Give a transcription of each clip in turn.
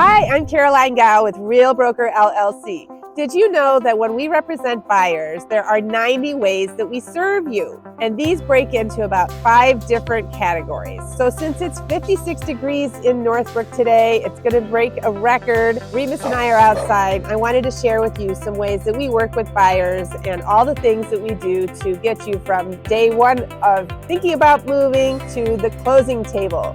Hi, I'm Caroline Gow with Real Broker LLC. Did you know that when we represent buyers, there are 90 ways that we serve you? And these break into about 5 different categories. So since it's 56 degrees in Northbrook today, it's going to break a record. Remus and I are outside. I wanted to share with you some ways that we work with buyers and all the things that we do to get you from day one of thinking about moving to the closing table.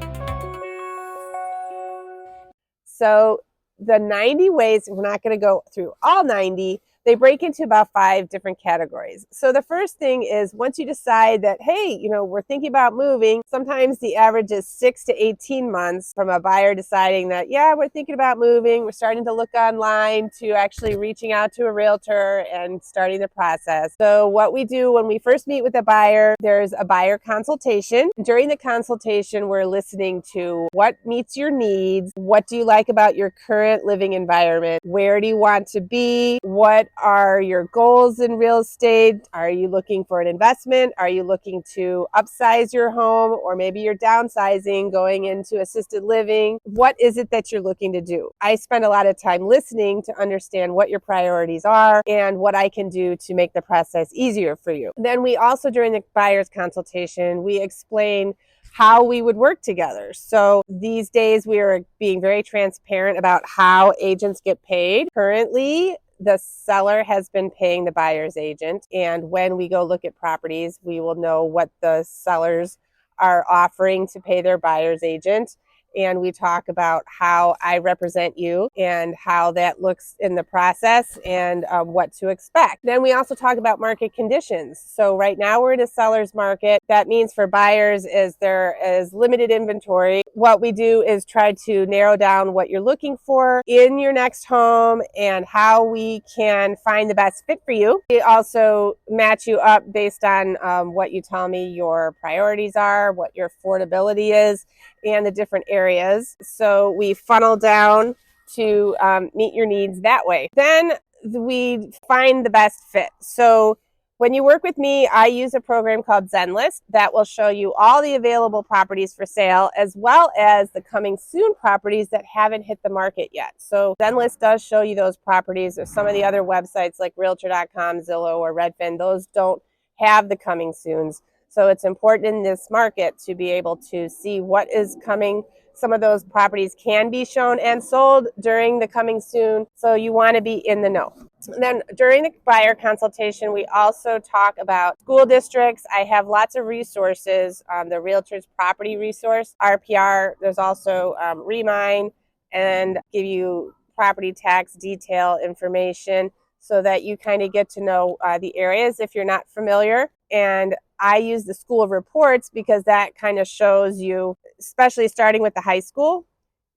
So the 90 ways, we're not going to go through all 90, they break into about 5 different categories. So the first thing is once you decide that, hey, we're thinking about moving, sometimes the average is 6 to 18 months from a buyer deciding that, yeah, we're thinking about moving. We're starting to look online to actually reaching out to a realtor and starting the process. So what we do when we first meet with a buyer, there's a buyer consultation. During the consultation, we're listening to what meets your needs, what do you like about your current living environment, where do you want to be, what are your goals in real estate? Are you looking for an investment? Are you looking to upsize your home? Or maybe you're downsizing, going into assisted living. What is it that you're looking to do? I spend a lot of time listening to understand what your priorities are and what I can do to make the process easier for you. Then we also, during the buyer's consultation, we explain how we would work together. So these days we are being very transparent about how agents get paid. Currently, the seller has been paying the buyer's agent, and when we go look at properties, we will know what the sellers are offering to pay their buyer's agent. And we talk about how I represent you and how that looks in the process and what to expect. Then we also talk about market conditions. So right now we're in a seller's market. That means for buyers is there is limited inventory. What we do is try to narrow down what you're looking for in your next home and how we can find the best fit for you. We also match you up based on what you tell me your priorities are, what your affordability is, and the different areas. So we funnel down to meet your needs that way. Then we find the best fit. So when you work with me, I use a program called ZenList that will show you all the available properties for sale, as well as the coming soon properties that haven't hit the market yet. So ZenList does show you those properties. Or some of the other websites like Realtor.com, Zillow, or Redfin, those don't have the coming soons. So it's important in this market to be able to see what is coming. Some of those properties can be shown and sold during the coming soon, so you want to be in the know. And then during the buyer consultation, we also talk about school districts. I have lots of resources, the Realtors Property Resource, RPR. There's also Remine, and give you property tax detail information so that you kind of get to know the areas if you're not familiar. And I use the school of reports because that kind of shows you, especially starting with the high school,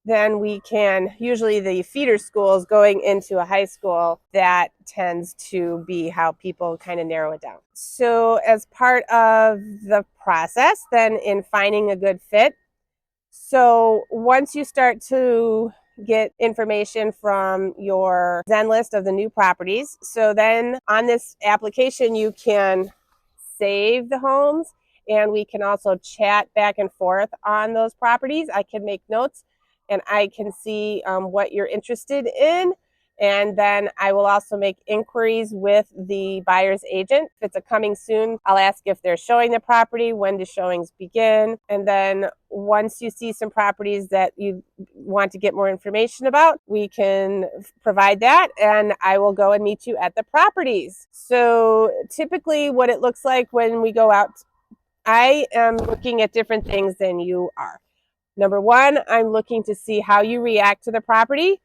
then we can, usually the feeder schools going into a high school, that tends to be how people kind of narrow it down. So as part of the process, then in finding a good fit, so once you start to get information from your ZenList of the new properties, so then on this application you can save the homes, and we can also chat back and forth on those properties. I can make notes and I can see what you're interested in. And then I will also make inquiries with the buyer's agent. If it's a coming soon, I'll ask if they're showing the property, when do showings begin. And then once you see some properties that you want to get more information about, we can provide that, and I will go and meet you at the properties. So typically what it looks like when we go out, I am looking at different things than you are. Number one, I'm looking to see how you react to the property.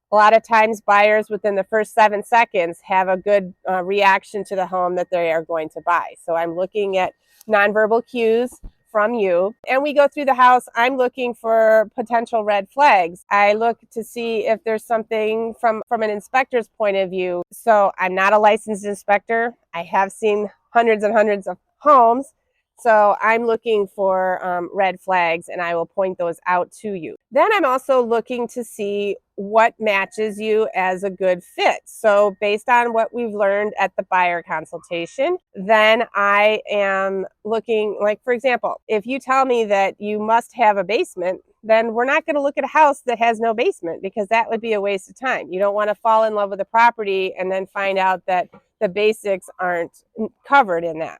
A lot of times buyers within the first 7 seconds have a good reaction to the home that they are going to buy. So I'm looking at nonverbal cues from you. And we go through the house. I'm looking for potential red flags. I look to see if there's something from an inspector's point of view. So I'm not a licensed inspector. I have seen hundreds and hundreds of homes. So I'm looking for red flags, and I will point those out to you. Then I'm also looking to see what matches you as a good fit. So based on what we've learned at the buyer consultation, then I am looking, like, for example, if you tell me that you must have a basement, then we're not going to look at a house that has no basement, because that would be a waste of time. You don't want to fall in love with a property and then find out that the basics aren't covered in that.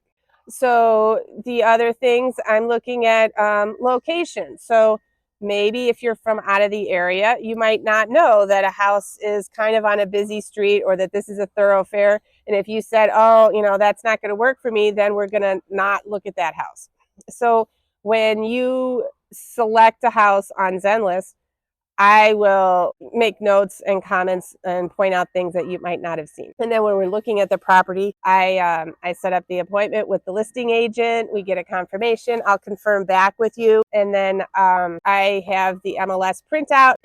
So the other things, I'm looking at location. So maybe if you're from out of the area, you might not know that a house is kind of on a busy street, or that this is a thoroughfare. And if you said, oh, that's not going to work for me, then we're going to not look at that house. So when you select a house on Zenlist, I will make notes and comments and point out things that you might not have seen. And then when we're looking at the property, I set up the appointment with the listing agent. We get a confirmation. I'll confirm back with you. And then I have the MLS printout.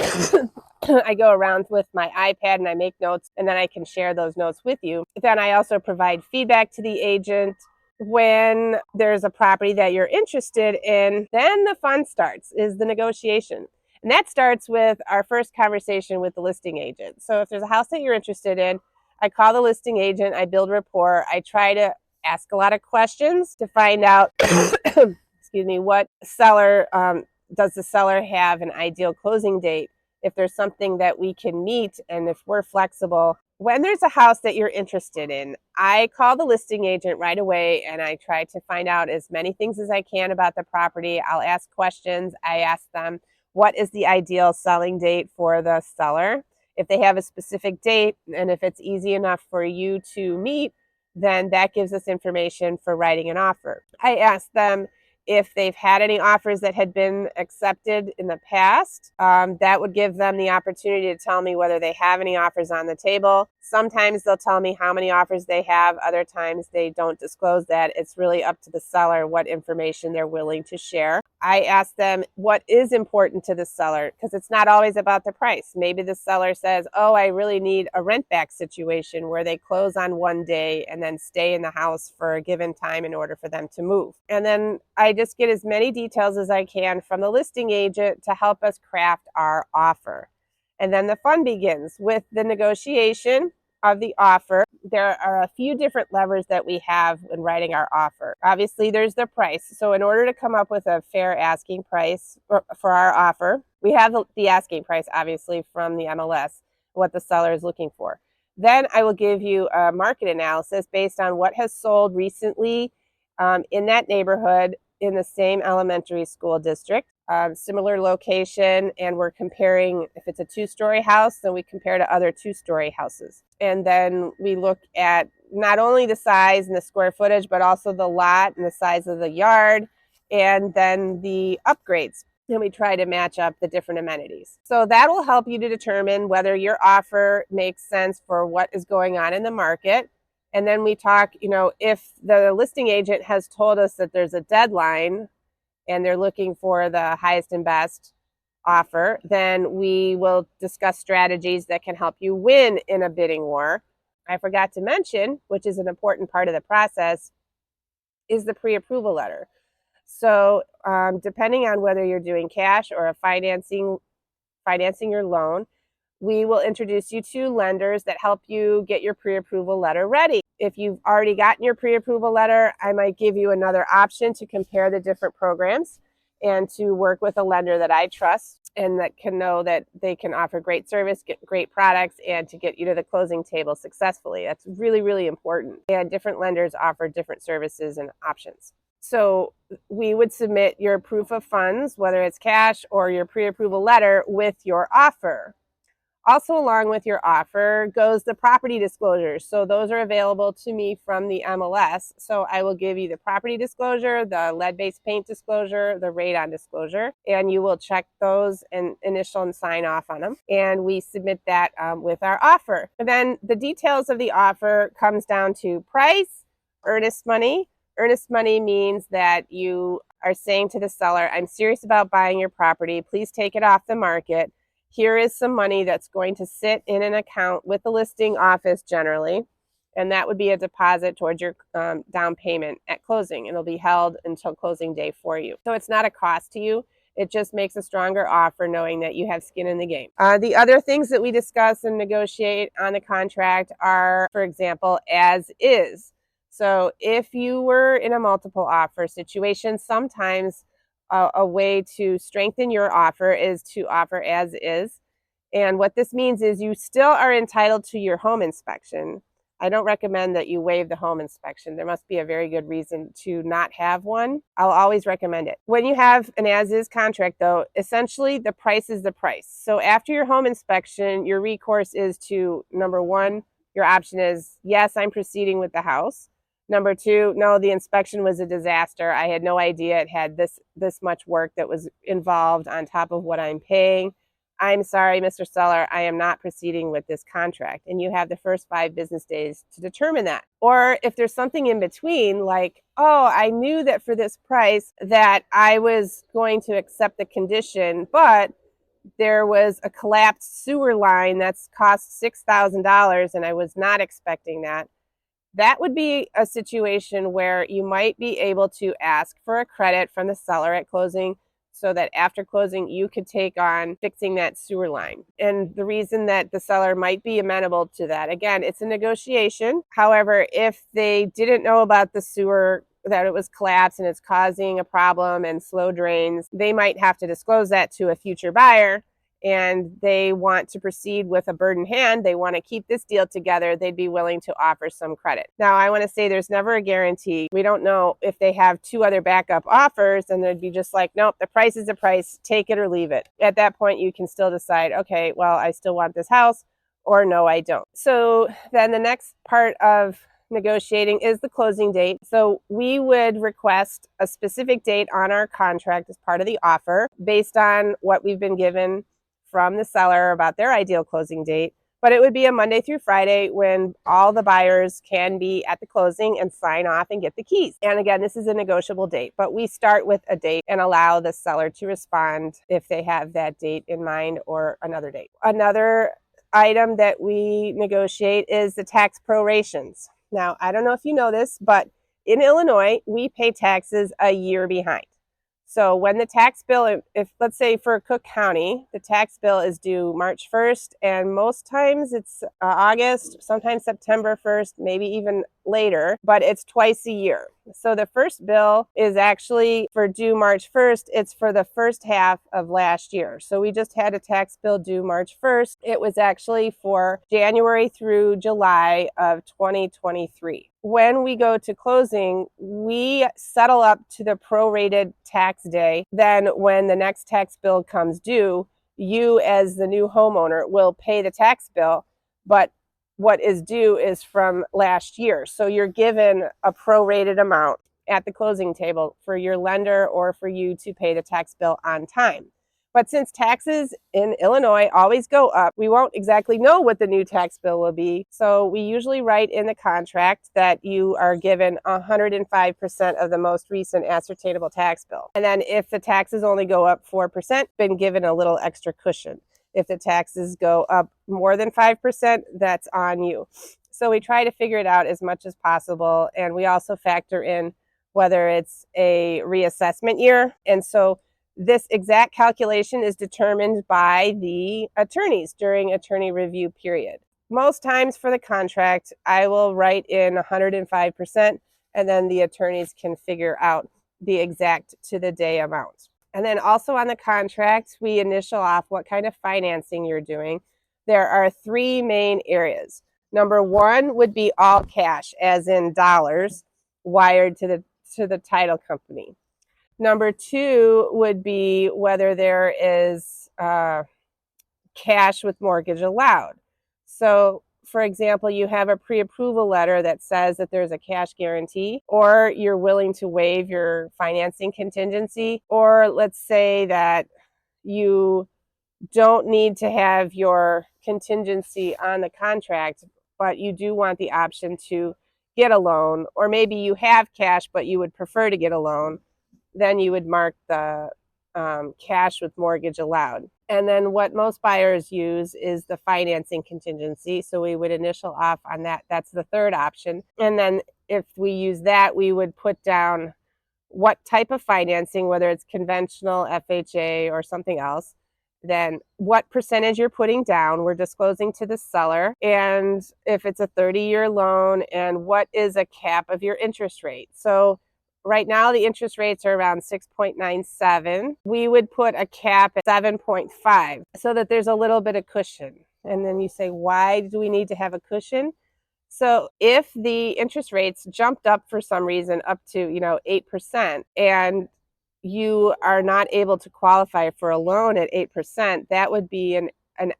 I go around with my iPad and I make notes, and then I can share those notes with you. Then I also provide feedback to the agent. When there's a property that you're interested in, then the fun starts, is the negotiation. And that starts with our first conversation with the listing agent. So if there's a house that you're interested in, I call the listing agent, I build rapport, I try to ask a lot of questions to find out, excuse me, what seller, does the seller have an ideal closing date? If there's something that we can meet, and if we're flexible. When there's a house that you're interested in, I call the listing agent right away, and I try to find out as many things as I can about the property. I'll ask questions. I ask them, what is the ideal selling date for the seller? If they have a specific date, and if it's easy enough for you to meet, then that gives us information for writing an offer. I ask them if they've had any offers that had been accepted in the past. That would give them the opportunity to tell me whether they have any offers on the table. Sometimes they'll tell me how many offers they have. Other times they don't disclose that. It's really up to the seller what information they're willing to share. I ask them what is important to the seller, because it's not always about the price. Maybe the seller says, oh, I really need a rent back situation where they close on one day and then stay in the house for a given time in order for them to move. And then I just get as many details as I can from the listing agent to help us craft our offer. And then the fun begins with the negotiation of the offer. There are a few different levers that we have in writing our offer. Obviously, there's the price. So in order to come up with a fair asking price for our offer, we have the asking price, obviously, from the MLS, what the seller is looking for. Then I will give you a market analysis based on what has sold recently in that neighborhood in the same elementary school district. Similar location, and we're comparing, if it's a 2-story house, then we compare to other 2-story houses. And then we look at not only the size and the square footage, but also the lot and the size of the yard, and then the upgrades. And we try to match up the different amenities. So that will help you to determine whether your offer makes sense for what is going on in the market. And then we talk, if the listing agent has told us that there's a deadline and they're looking for the highest and best offer, then we will discuss strategies that can help you win in a bidding war. I forgot to mention, which is an important part of the process, is the pre-approval letter. So depending on whether you're doing cash or financing your loan, we will introduce you to lenders that help you get your pre-approval letter ready. If you've already gotten your pre-approval letter, I might give you another option to compare the different programs and to work with a lender that I trust and that can know that they can offer great service, get great products, and to get you to the closing table successfully. That's really, really important. And different lenders offer different services and options. So we would submit your proof of funds, whether it's cash or your pre-approval letter, with your offer. Also, along with your offer goes the property disclosures. So those are available to me from the MLS. So I will give you the property disclosure, the lead-based paint disclosure, the radon disclosure, and you will check those and initial and sign off on them. And we submit that with our offer. And then the details of the offer comes down to price, earnest money. Earnest money means that you are saying to the seller, I'm serious about buying your property. Please take it off the market. Here is some money that's going to sit in an account with the listing office generally, and that would be a deposit towards your down payment at closing. It'll be held until closing day for you. So it's not a cost to you. It just makes a stronger offer knowing that you have skin in the game. The other things that we discuss and negotiate on the contract are, for example, as is. So if you were in a multiple offer situation, sometimes a way to strengthen your offer is to offer as is. And what this means is you still are entitled to your home inspection. I don't recommend that you waive the home inspection. There must be a very good reason to not have one. I'll always recommend it. When you have an as-is contract, though, essentially the price is the price. So after your home inspection, your recourse is to, number one, your option is, yes, I'm proceeding with the house. Number two, no, the inspection was a disaster. I had no idea it had this much work that was involved on top of what I'm paying. I'm sorry, Mr. Seller, I am not proceeding with this contract. And you have the first 5 business days to determine that. Or if there's something in between, like, oh, I knew that for this price that I was going to accept the condition, but there was a collapsed sewer line that's cost $6,000 and I was not expecting that. That would be a situation where you might be able to ask for a credit from the seller at closing so that after closing, you could take on fixing that sewer line. And the reason that the seller might be amenable to that, again, it's a negotiation. However, if they didn't know about the sewer, that it was collapsed and it's causing a problem and slow drains, they might have to disclose that to a future buyer, and they want to proceed with a bird in hand, they want to keep this deal together, they'd be willing to offer some credit. Now, I want to say there's never a guarantee. We don't know if they have 2 other backup offers and they'd be just like, nope, the price is the price, take it or leave it. At that point, you can still decide, okay, well, I still want this house, or no, I don't. So then the next part of negotiating is the closing date. So we would request a specific date on our contract as part of the offer based on what we've been given from the seller about their ideal closing date. But it would be a Monday through Friday when all the buyers can be at the closing and sign off and get the keys. And again, this is a negotiable date, but we start with a date and allow the seller to respond if they have that date in mind or another date. Another item that we negotiate is the tax prorations. Now, I don't know if you know this, but in Illinois, we pay taxes a year behind. So when the tax bill, if let's say for Cook County, the tax bill is due March 1st, and most times it's August, sometimes September 1st, maybe even later, but it's twice a year. So the first bill is actually for due March 1st. It's for the first half of last year. So we just had a tax bill due March 1st. It was actually for January through July of 2023. When we go to closing, we settle up to the prorated tax day. Then when the next tax bill comes due, you as the new homeowner will pay the tax bill, but what is due is from last year. So you're given a prorated amount at the closing table for your lender or for you to pay the tax bill on time. But since taxes in Illinois always go up, we won't exactly know what the new tax bill will be. So we usually write in the contract that you are given 105% of the most recent ascertainable tax bill. And then if the taxes only go up 4%, been given a little extra cushion. If the taxes go up more than 5%, that's on you. So we try to figure it out as much as possible. And we also factor in whether it's a reassessment year. And so this exact calculation is determined by the attorneys during attorney review period. Most times for the contract, I will write in 105%, and then the attorneys can figure out the exact to the day amount. And then also on the contract, we initial off what kind of financing you're doing. There are 3 main areas. Number 1 would be all cash, as in dollars, wired to the title company. Number 2 would be whether there is cash with mortgage allowed. So, for example, you have a pre-approval letter that says that there's a cash guarantee, or you're willing to waive your financing contingency, or let's say that you don't need to have your contingency on the contract, but you do want the option to get a loan, or maybe you have cash, but you would prefer to get a loan. Then you would mark the cash with mortgage allowed. And then what most buyers use is the financing contingency. So we would initial off on that. That's the third option. And then if we use that, we would put down what type of financing, whether it's conventional, FHA, or something else. Then what percentage you're putting down, we're disclosing to the seller. And if it's a 30-year loan, and what is a cap of your interest rate. So right now the interest rates are around 6.97. We would put a cap at 7.5 so that there's a little bit of cushion. And then you say, why do we need to have a cushion? So if the interest rates jumped up for some reason up to, 8%, and you are not able to qualify for a loan at 8%, that would be an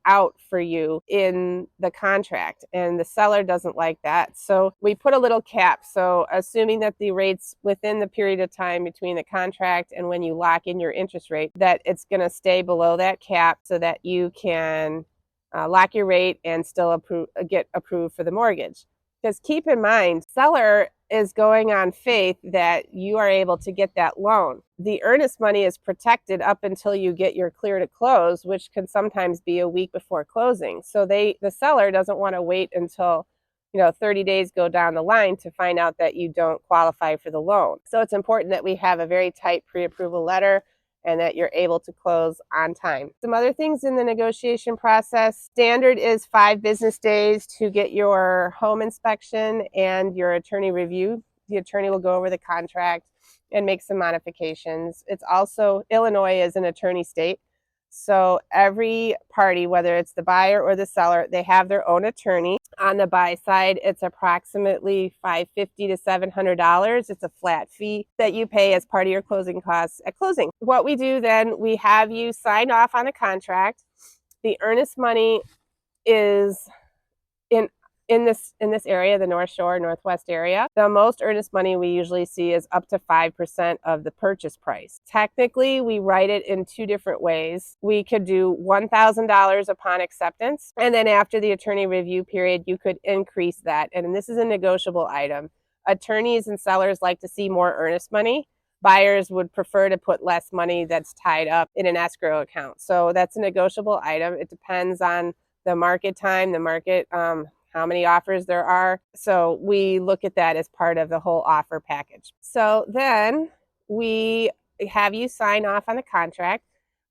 out for you in the contract, and the seller doesn't like that. So we put a little cap. So assuming that the rates within the period of time between the contract and when you lock in your interest rate, that it's going to stay below that cap so that you can lock your rate and still get approved for the mortgage. Because keep in mind, seller is going on faith that you are able to get that loan. The earnest money is protected up until you get your clear to close, which can sometimes be a week before closing. So the seller doesn't want to wait until 30 days go down the line to find out that you don't qualify for the loan. So it's important that we have a very tight pre-approval letter and that you're able to close on time. Some other things in the negotiation process. Standard is 5 business days to get your home inspection and your attorney review. The attorney will go over the contract and make some modifications. It's also, Illinois is an attorney state. So every party, whether it's the buyer or the seller, they have their own attorney. On the buy side, it's approximately $550 to $700. It's a flat fee that you pay as part of your closing costs at closing. What we do then, we have you sign off on the contract. The earnest money is in this area, the North Shore, Northwest area. The most earnest money we usually see is up to 5% of the purchase price. Technically, we write it in 2 different ways. We could do $1,000 upon acceptance, and then after the attorney review period, you could increase that. And this is a negotiable item. Attorneys and sellers like to see more earnest money. Buyers would prefer to put less money that's tied up in an escrow account. So that's a negotiable item. It depends on the market time, the market, how many offers there are. So we look at that as part of the whole offer package. So then we have you sign off on the contract.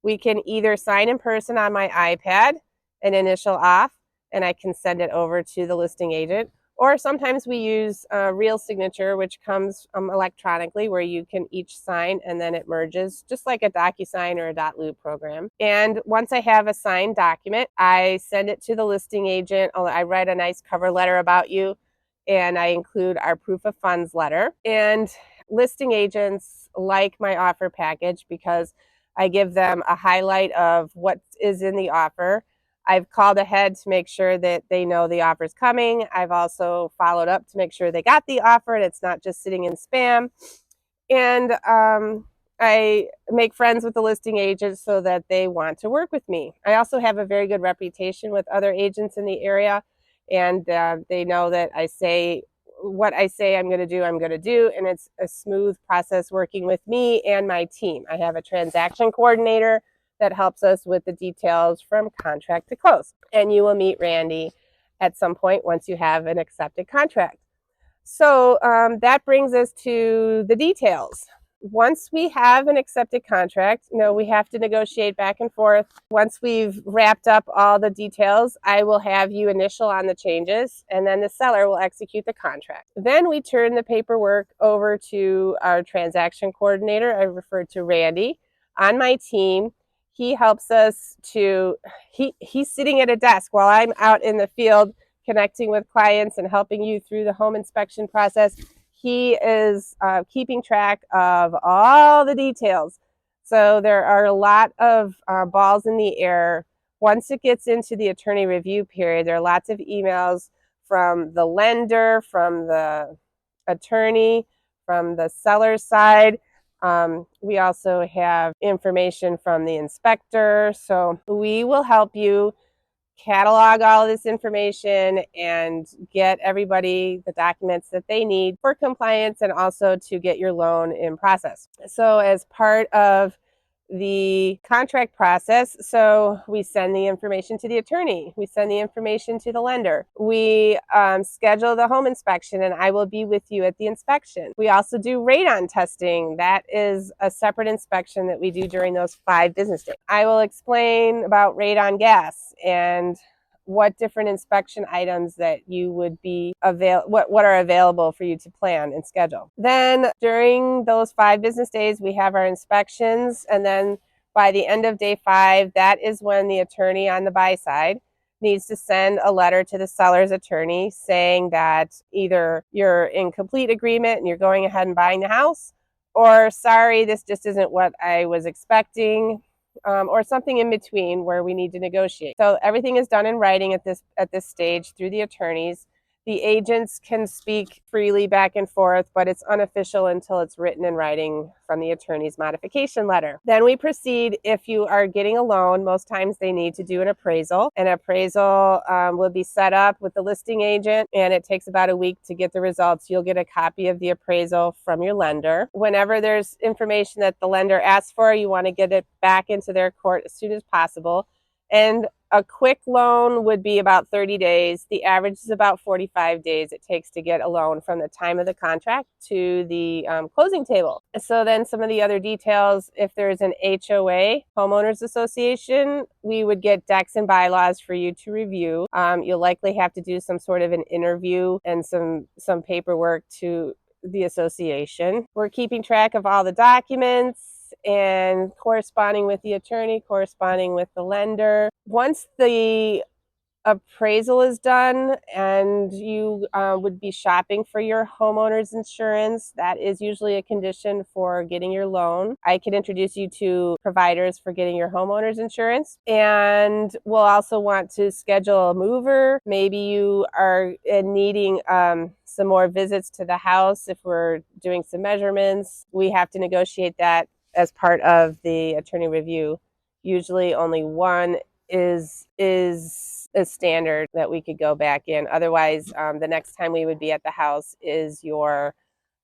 We can either sign in person on my iPad, an initial off, and I can send it over to the listing agent. Or sometimes we use a real signature, which comes electronically, where you can each sign and then it merges, just like a DocuSign or a .loop program. And once I have a signed document, I send it to the listing agent. I write a nice cover letter about you, and I include our proof of funds letter. And listing agents like my offer package because I give them a highlight of what is in the offer. I've called ahead to make sure that they know the offer is coming. I've also followed up to make sure they got the offer and it's not just sitting in spam. And I make friends with the listing agents so that they want to work with me. I also have a very good reputation with other agents in the area, and they know that I say what I say I'm going to do, and it's a smooth process working with me and my team. I have a transaction coordinator that helps us with the details from contract to close. And you will meet Randy at some point once you have an accepted contract. So that brings us to the details. Once we have an accepted contract, we have to negotiate back and forth. Once we've wrapped up all the details, I will have you initial on the changes, and then the seller will execute the contract. Then we turn the paperwork over to our transaction coordinator. I referred to Randy on my team. He helps us he's sitting at a desk while I'm out in the field connecting with clients and helping you through the home inspection process. He is keeping track of all the details. So there are a lot of balls in the air. Once it gets into the attorney review period, there are lots of emails from the lender, from the attorney, from the seller's side. We also have information from the inspector. So we will help you catalog all of this information and get everybody the documents that they need for compliance and also to get your loan in process. So as part of the contract process, so we send the information to the attorney, we send the information to the lender, we schedule the home inspection, and I will be with you at the inspection. We also do radon testing. That is a separate inspection that we do during those 5 business days. I will explain about radon gas and what different inspection items that you would be what are available for you to plan and schedule. Then during those 5 business days, we have our inspections, and then by the end of day 5, that is when the attorney on the buy side needs to send a letter to the seller's attorney saying that either you're in complete agreement and you're going ahead and buying the house, or sorry, this just isn't what I was expecting, or something in between where we need to negotiate. So everything is done in writing at this stage through the attorneys. The agents can speak freely back and forth, but it's unofficial until it's written in writing from the attorney's modification letter. Then we proceed. If you are getting a loan, most times they need to do an appraisal. An appraisal will be set up with the listing agent, and it takes about a week to get the results. You'll get a copy of the appraisal from your lender. Whenever there's information that the lender asks for, you want to get it back into their court as soon as possible. And a quick loan would be about 30 days. The average is about 45 days it takes to get a loan from the time of the contract to the closing table. So then some of the other details, if there's an HOA, homeowners association, we would get decks and bylaws for you to review. You'll likely have to do some sort of an interview and some paperwork to the association. We're keeping track of all the documents and corresponding with the attorney, corresponding with the lender. Once the appraisal is done and you would be shopping for your homeowner's insurance, that is usually a condition for getting your loan. I can introduce you to providers for getting your homeowner's insurance, and we'll also want to schedule a mover. Maybe you are needing some more visits to the house. If we're doing some measurements, we have to negotiate that as part of the attorney review. Usually only one is a standard that we could go back in. Otherwise, the next time we would be at the house is your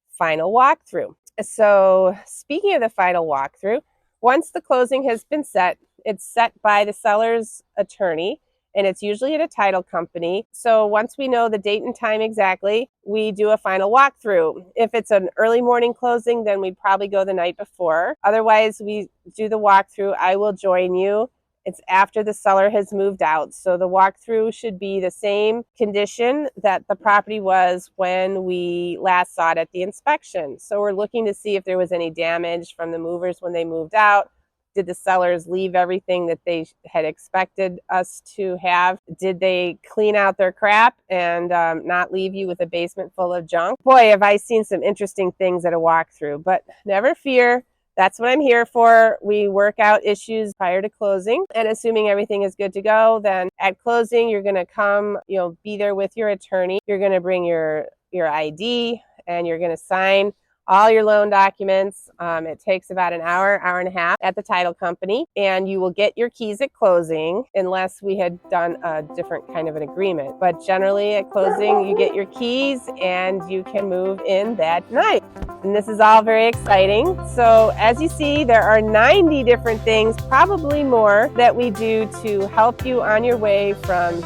final walkthrough. So speaking of the final walkthrough, once the closing has been set, it's set by the seller's attorney, and it's usually at a title company. So once we know the date and time exactly, we do a final walkthrough. If it's an early morning closing, then we'd probably go the night before. Otherwise, we do the walkthrough. I will join you. It's after the seller has moved out. So the walkthrough should be the same condition that the property was when we last saw it at the inspection. So we're looking to see if there was any damage from the movers when they moved out. Did the sellers leave everything that they had expected us to have? Did they clean out their crap and not leave you with a basement full of junk? Boy, have I seen some interesting things at a walkthrough, but never fear. That's what I'm here for. We work out issues prior to closing, and assuming everything is good to go, then at closing, you're going to come, be there with your attorney. You're going to bring your ID, and you're going to sign all your loan documents. It takes about an hour, hour and a half at the title company, and you will get your keys at closing unless we had done a different kind of an agreement. But generally at closing, you get your keys and you can move in that night. And this is all very exciting. So as you see, there are 90 different things, probably more, that we do to help you on your way from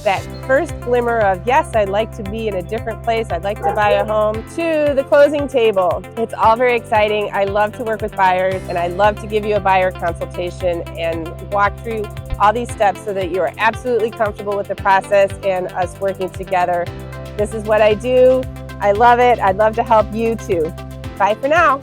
that first glimmer of, yes, I'd like to be in a different place, I'd like to buy a home, to the closing table. It's all very exciting. I love to work with buyers, and I love to give you a buyer consultation and walk through all these steps so that you are absolutely comfortable with the process and us working together. This is what I do. I love it. I'd love to help you too. Bye for now.